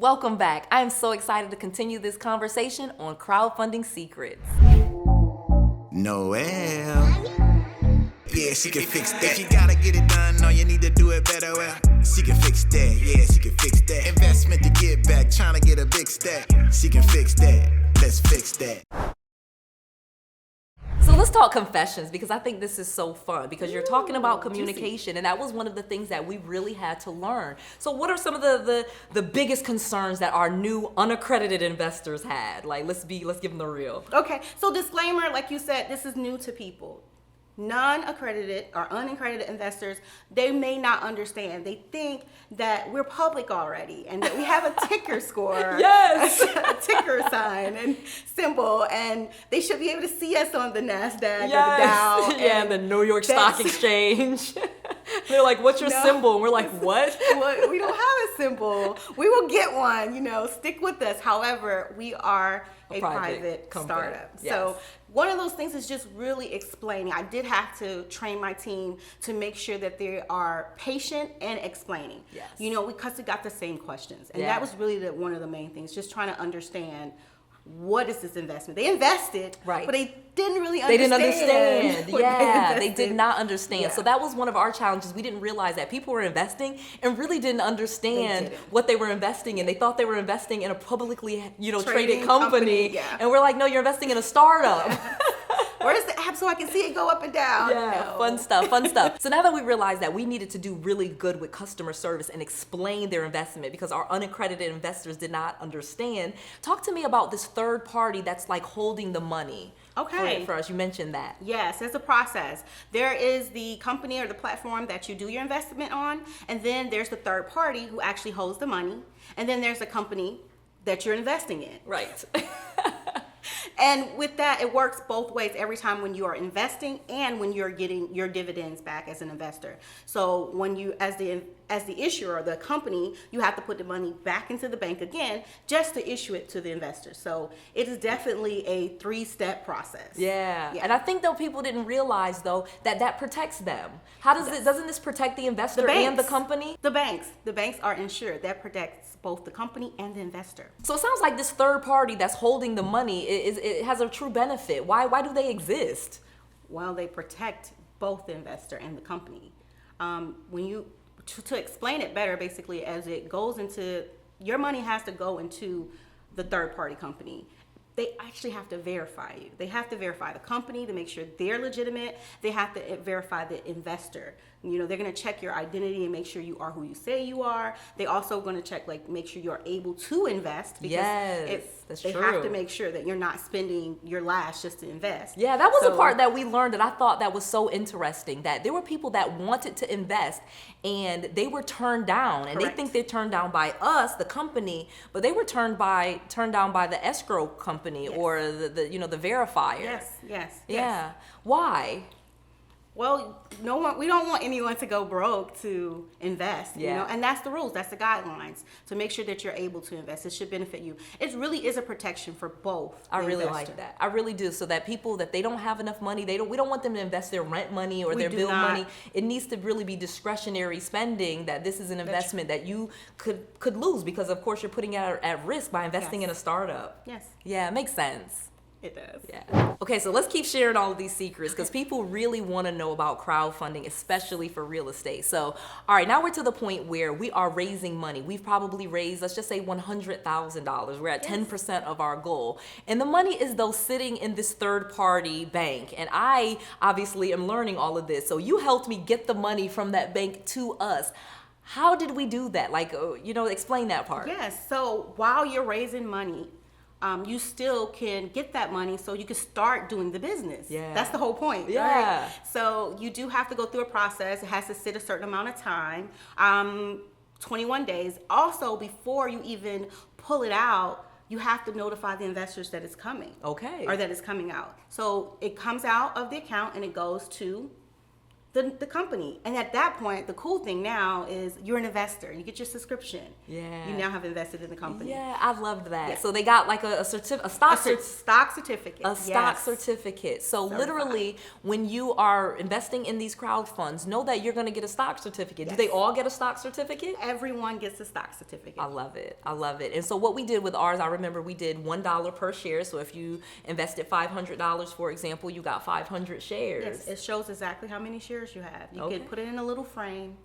Welcome back. I am so excited to continue this conversation on crowdfunding secrets. Noel. Yeah, she can fix that. If you gotta get it done, or you need to do it better, well, she can fix that. Yeah, she can fix that. Investment to get back, trying to get a big stack. She can fix that. Let's fix that. So let's talk confessions, because I think this is so fun, because you're talking about communication, and that was one of the things that we really had to learn. So what are some of the biggest concerns that our new unaccredited investors had? Like, let's give them the real. Okay, so disclaimer, like you said, this is new to people. Non-accredited or unaccredited investors, they may not understand. They think that we're public already and that we have a ticker score, yes, a ticker sign and symbol, and they should be able to see us on the NASDAQ yes. or the Dow. Yeah, and the New York Stock Exchange. They're like, what's your symbol? And we're like, what? We don't have a symbol. We will get one, stick with us. However, we are a private startup. Yes. So one of those things is just really explaining. I did have to train my team to make sure that they are patient and explaining. Yes. Because we got the same questions. And that was really one of the main things, just trying to understand, what is this investment? They invested, right, but they didn't really understand. They didn't understand. Yeah, they did not understand. Yeah. So that was one of our challenges. We didn't realize that people were investing and really didn't understand what they were investing in. They thought they were investing in a publicly, traded company. Yeah. And we're like, no, you're investing in a startup. Where's the app so I can see it go up and down? Yeah, no. fun stuff. So now that we realized that we needed to do really good with customer service and explain their investment, because our unaccredited investors did not understand, talk to me about this third party that's like holding the money. Okay. For us, you mentioned that. Yes, it's a process. There is the company or the platform that you do your investment on, and then there's the third party who actually holds the money, and then there's a company that you're investing in. Right. And with that, it works both ways every time when you are investing and when you're getting your dividends back as an investor. So when you, as the issuer or the company, you have to put the money back into the bank again just to issue it to the investors. So it is definitely a 3-step process. Yeah. And I think though people didn't realize though that protects them. How does doesn't this protect the investor and the company? The banks are insured. That protects both the company and the investor. So it sounds like this third party that's holding the money it has a true benefit. Why do they exist? Well, they protect both the investor and the company. To explain it better, basically, as it goes into, your money has to go into the third party company. They actually have to verify you. They have to verify the company to make sure they're legitimate. They have to verify the investor. They're going to check your identity and make sure you are who you say you are. They also going to check, make sure you're able to invest, because they have to make sure that you're not spending your last just to invest. Yeah, that was a part that we learned that I thought that was so interesting, that there were people that wanted to invest and they were turned down. And they think they're turned down by us, the company, but they were turned down by the escrow company or the verifier. Yes. Yeah. Why? Well, we don't want anyone to go broke to invest, and that's the rules, that's the guidelines, to make sure that you're able to invest. It should benefit you. It really is a protection for both. I really like that. I really do. So that people that they don't have enough money, we don't want them to invest their rent money or their bill money. It needs to really be discretionary spending, that this is an investment that you could lose, because of course you're putting it at risk by investing in a startup. Yes. Yeah, it makes sense. It does. Yeah. Okay, so let's keep sharing all of these secrets, because people really want to know about crowdfunding, especially for real estate. So, all right, now we're to the point where we are raising money. We've probably raised, let's just say $100,000. We're at 10% of our goal. And the money is though sitting in this third-party bank. And I obviously am learning all of this. So you helped me get the money from that bank to us. How did we do that? Explain that part. Yes, so while you're raising money, you still can get that money so you can start doing the business. Yeah. That's the whole point. Yeah. Right? So you do have to go through a process. It has to sit a certain amount of time, 21 days. Also, before you even pull it out, you have to notify the investors that it's coming. Okay. Or that it's coming out. So it comes out of the account and it goes to the company. And at that point, the cool thing now is you're an investor. You get your subscription. Yeah. You now have invested in the company. Yeah, I loved that. Yeah. So they got like a stock certificate. A stock certificate. So literally, when you are investing in these crowd funds, know that you're going to get a stock certificate. Yes. Do they all get a stock certificate? Everyone gets a stock certificate. I love it. I love it. And so what we did with ours, I remember we did $1 per share. So if you invested $500, for example, you got 500 shares. Yes, it shows exactly how many shares you have. You Okay. can put it in a little frame.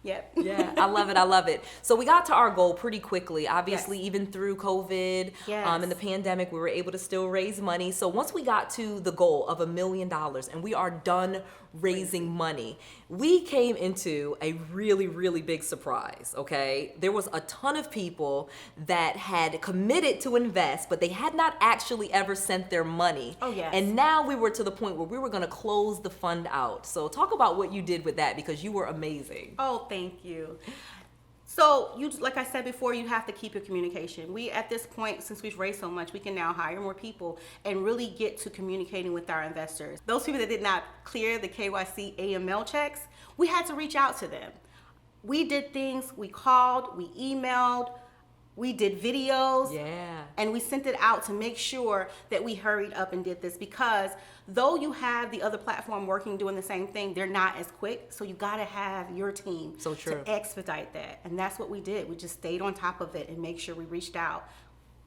Yep. Yeah, I love it. I love it. So we got to our goal pretty quickly. Obviously, Yes. even through COVID Yes. And the pandemic, we were able to still raise money. So once we got to the goal of $1 million and we are done raising money, we came into a really, really big surprise, okay? There was a ton of people that had committed to invest, but they had not actually ever sent their money. Oh, yes. And now we were to the point where we were going to close the fund out. So talk about what you did with that, because you were amazing. Oh, thank you. So you, like I said before, you have to keep your communication. We, at this point, since we've raised so much, we can now hire more people and really get to communicating with our investors. Those people that did not clear the KYC-AML checks, we had to reach out to them. We did things, we called, we emailed, we did videos. Yeah. And we sent it out to make sure that we hurried up and did this, because though you have the other platform working doing the same thing, they're not as quick. So you got to have your team So true. to expedite that. And that's what we did. We just stayed on top of it and make sure we reached out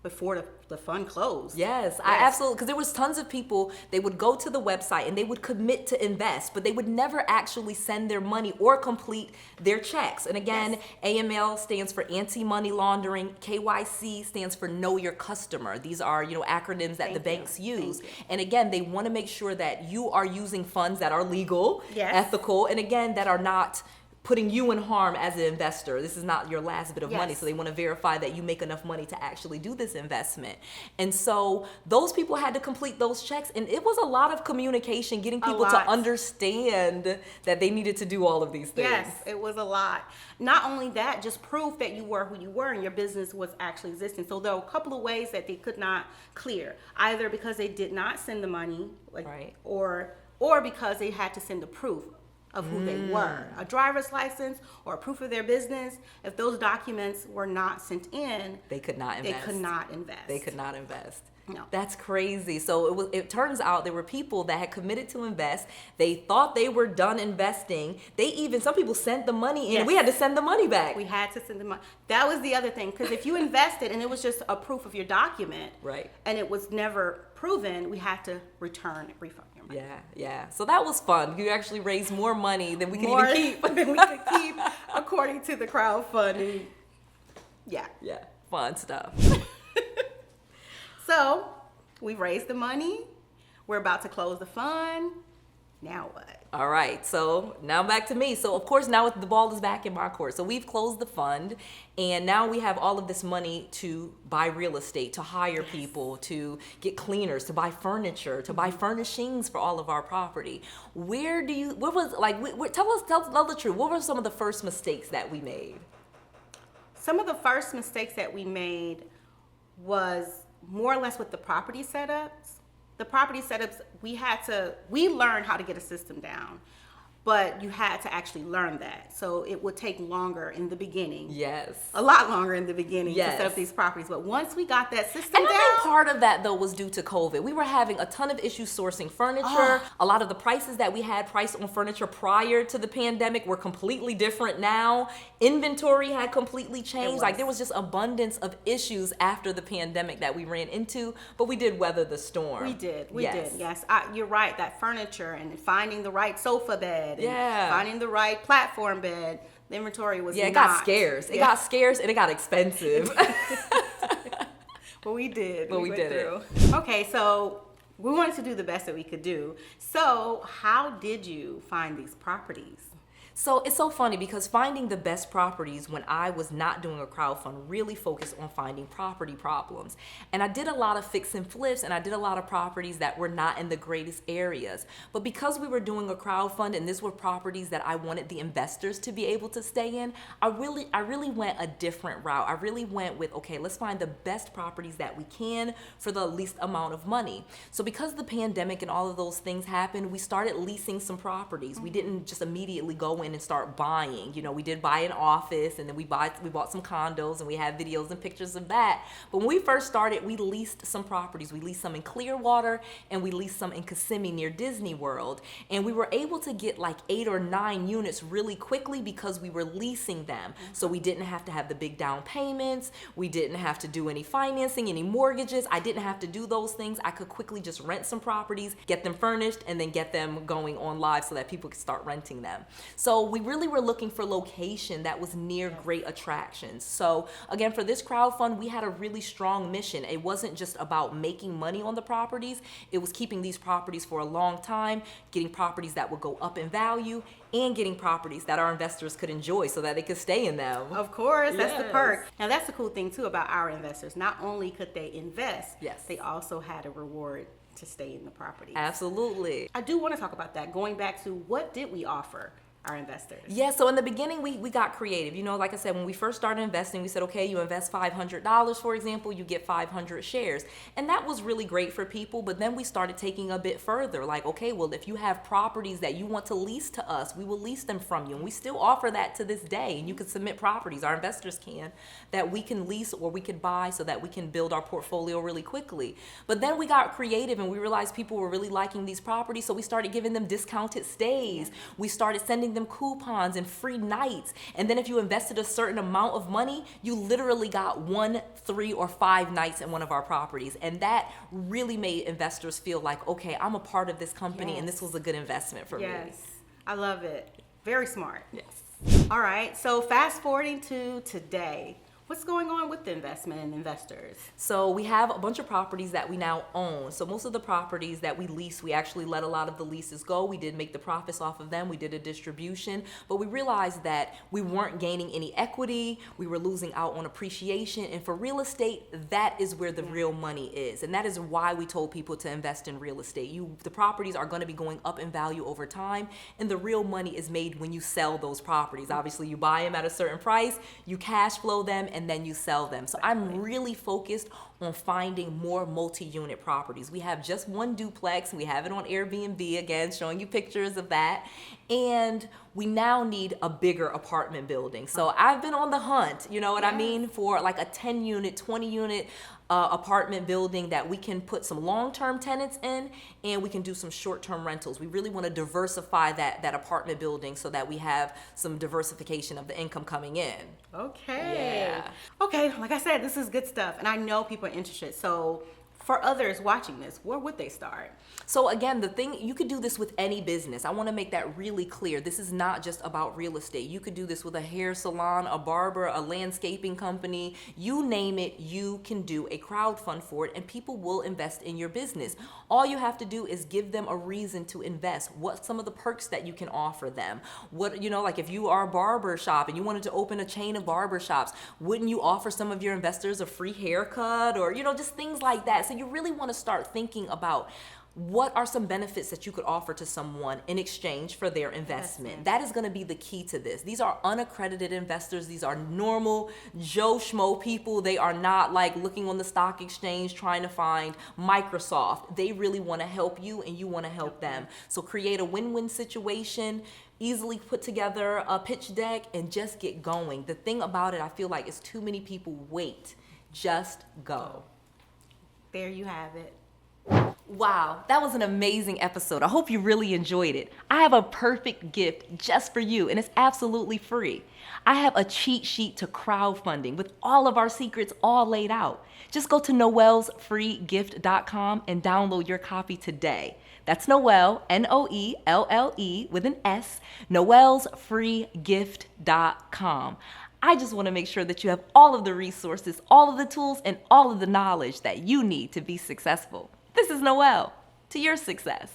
before the fund closed. Yes, I absolutely, because there was tons of people, they would go to the website and they would commit to invest, but they would never actually send their money or complete their checks. And again, Yes. AML stands for anti-money laundering. KYC stands for know your customer. These are, acronyms that the banks use. Thank you. And again, they want to make sure that you are using funds that are legal, Yes. ethical, and again, that are not putting you in harm as an investor. This is not your last bit of money. Yes. So they want to verify that you make enough money to actually do this investment. And so those people had to complete those checks. And it was a lot of communication, getting people to lot. understand that they needed to do all of these things. Yes, it was a lot. Not only that, just proof that you were who you were and your business was actually existing. So there were a couple of ways that they could not clear, either because they did not send the money, Right. or because they had to send a proof of who they were, a driver's license or a proof of their business. If those documents were not sent in, They could not invest. they could not invest. They could not invest. No. That's crazy. So it turns out there were people that had committed to invest. They thought they were done investing. Some people sent the money in. Yes. We had to send the money back. We had to send the money. That was the other thing, because if you invested and it was just a proof of your document, Right. and it was never proven, we had to refund your money. Yeah. So that was fun. You actually raised more money than we could More even keep. than we could keep, according to the crowdfunding. Yeah. Yeah, fun stuff. So we raised the money. We're about to close the fund. Now what? All right, so now back to me. So of course now the ball is back in my court. So we've closed the fund, and now we have all of this money to buy real estate, to hire people, to get cleaners, to buy furniture, to buy furnishings for all of our property. Tell the truth. What were some of the first mistakes that we made? Some of the first mistakes that we made was more or less with the property setups. The property setups, we learned how to get a system down, but you had to actually learn that. So it would take longer in the beginning. Yes. A lot longer in the beginning Yes. to set up these properties. But once we got that system And I down, think part of that, though, was due to COVID. We were having a ton of issues sourcing furniture. A lot of the prices that we had priced on furniture prior to the pandemic were completely different now. Inventory had completely changed. Like, there was just abundance of issues after the pandemic that we ran into, but we did weather the storm. we did. Yes. You're right. That furniture and finding the right sofa bed. And Yeah. finding the right platform bed. The inventory was It not. got scarce. It Yeah. got scarce and it got expensive. But we did. But we went did it. through. Okay, so we wanted to do the best that we could do. So how did you find these properties? So it's so funny because finding the best properties when I was not doing a crowdfund really focused on finding property problems. And I did a lot of fix and flips, and I did a lot of properties that were not in the greatest areas. But because we were doing a crowdfund and these were properties that I wanted the investors to be able to stay in, I really went a different route. I really went with, okay, let's find the best properties that we can for the least amount of money. So because the pandemic and all of those things happened, we started leasing some properties. We didn't just immediately go in and start buying. You know, we did buy an office, and then we bought some condos, and we have videos and pictures of that. But when we first started, we leased some properties. We leased some in Clearwater, and we leased some in Kissimmee near Disney World. And we were able to get like 8 or 9 units really quickly because we were leasing them. So we didn't have to have the big down payments. We didn't have to do any financing, any mortgages. I didn't have to do those things. I could quickly just rent some properties, get them furnished, and then get them going on live so that people could start renting them. So we really were looking for location that was near great attractions. So again, for this crowdfund, we had a really strong mission. It wasn't just about making money on the properties. It was keeping these properties for a long time, getting properties that would go up in value, and getting properties that our investors could enjoy so that they could stay in them. Of course, that's the Yes. perk. Now that's the cool thing too about our investors. Not only could they invest, Yes. they also had a reward to stay in the property. Absolutely. I do want to talk about that. Going back to what did we offer our investors? Yeah, so in the beginning, we got creative. You know, like I said, when we first started investing, we said, okay, you invest $500, for example, you get 500 shares. And that was really great for people, but then we started taking a bit further. Like, okay, well, if you have properties that you want to lease to us, we will lease them from you. And we still offer that to this day. And you can submit properties, our investors can, that we can lease or we could buy so that we can build our portfolio really quickly. But then we got creative and we realized people were really liking these properties, so we started giving them discounted stays. We started sending them coupons and free nights. And then if you invested a certain amount of money, you literally got 1, 3, or 5 nights in one of our properties. And that really made investors feel like, okay, I'm a part of this company and this was a good investment for me. Yes, I love it. Very smart. Yes. All right, so fast forwarding to today. What's going on with the investment and investors? So we have a bunch of properties that we now own. So most of the properties that we lease, we actually let a lot of the leases go. We did make the profits off of them. We did a distribution, but we realized that we weren't gaining any equity. We were losing out on appreciation. And for real estate, that is where the real money is. And that is why we told people to invest in real estate. The properties are going to be going up in value over time, and the real money is made when you sell those properties. Obviously, you buy them at a certain price, you cash flow them, and then you sell them. So I'm really focused on finding more multi-unit properties. We have just one duplex. We have it on Airbnb, again, showing you pictures of that. And we now need a bigger apartment building. So I've been on the hunt, you know what I mean, for like a 10-unit, 20-unit apartment building that we can put some long-term tenants in, and we can do some short-term rentals. We really want to diversify that apartment building so that we have some diversification of the income coming in. Okay. Yeah. Okay, like I said, this is good stuff, and I know people are interested. So for others watching this, where would they start? So again, the thing, you could do this with any business. I want to make that really clear. This is not just about real estate. You could do this with a hair salon, a barber, a landscaping company. You name it, you can do a crowdfund for it, and people will invest in your business. All you have to do is give them a reason to invest. What's some of the perks that you can offer them? What, you know, like if you are a barber shop and you wanted to open a chain of barber shops, wouldn't you offer some of your investors a free haircut, or, you know, just things like that? So you really want to start thinking about what are some benefits that you could offer to someone in exchange for their investment. That is going to be the key to this. These are unaccredited investors. These are normal Joe Schmo people. They are not like looking on the stock exchange trying to find Microsoft. They really want to help you, and you want to help them. So create a win-win situation. Easily put together a pitch deck and just get going. The thing about it, I feel like, is too many people wait. Just go. There you have it. Wow, that was an amazing episode. I hope you really enjoyed it. I have a perfect gift just for you, and it's absolutely free. I have a cheat sheet to crowdfunding with all of our secrets all laid out. Just go to noellsfreegift.com and download your copy today. That's Noelle, Noelle with an S, noellsfreegift.com. I just want to make sure that you have all of the resources, all of the tools, and all of the knowledge that you need to be successful. This is Noelle. To your success.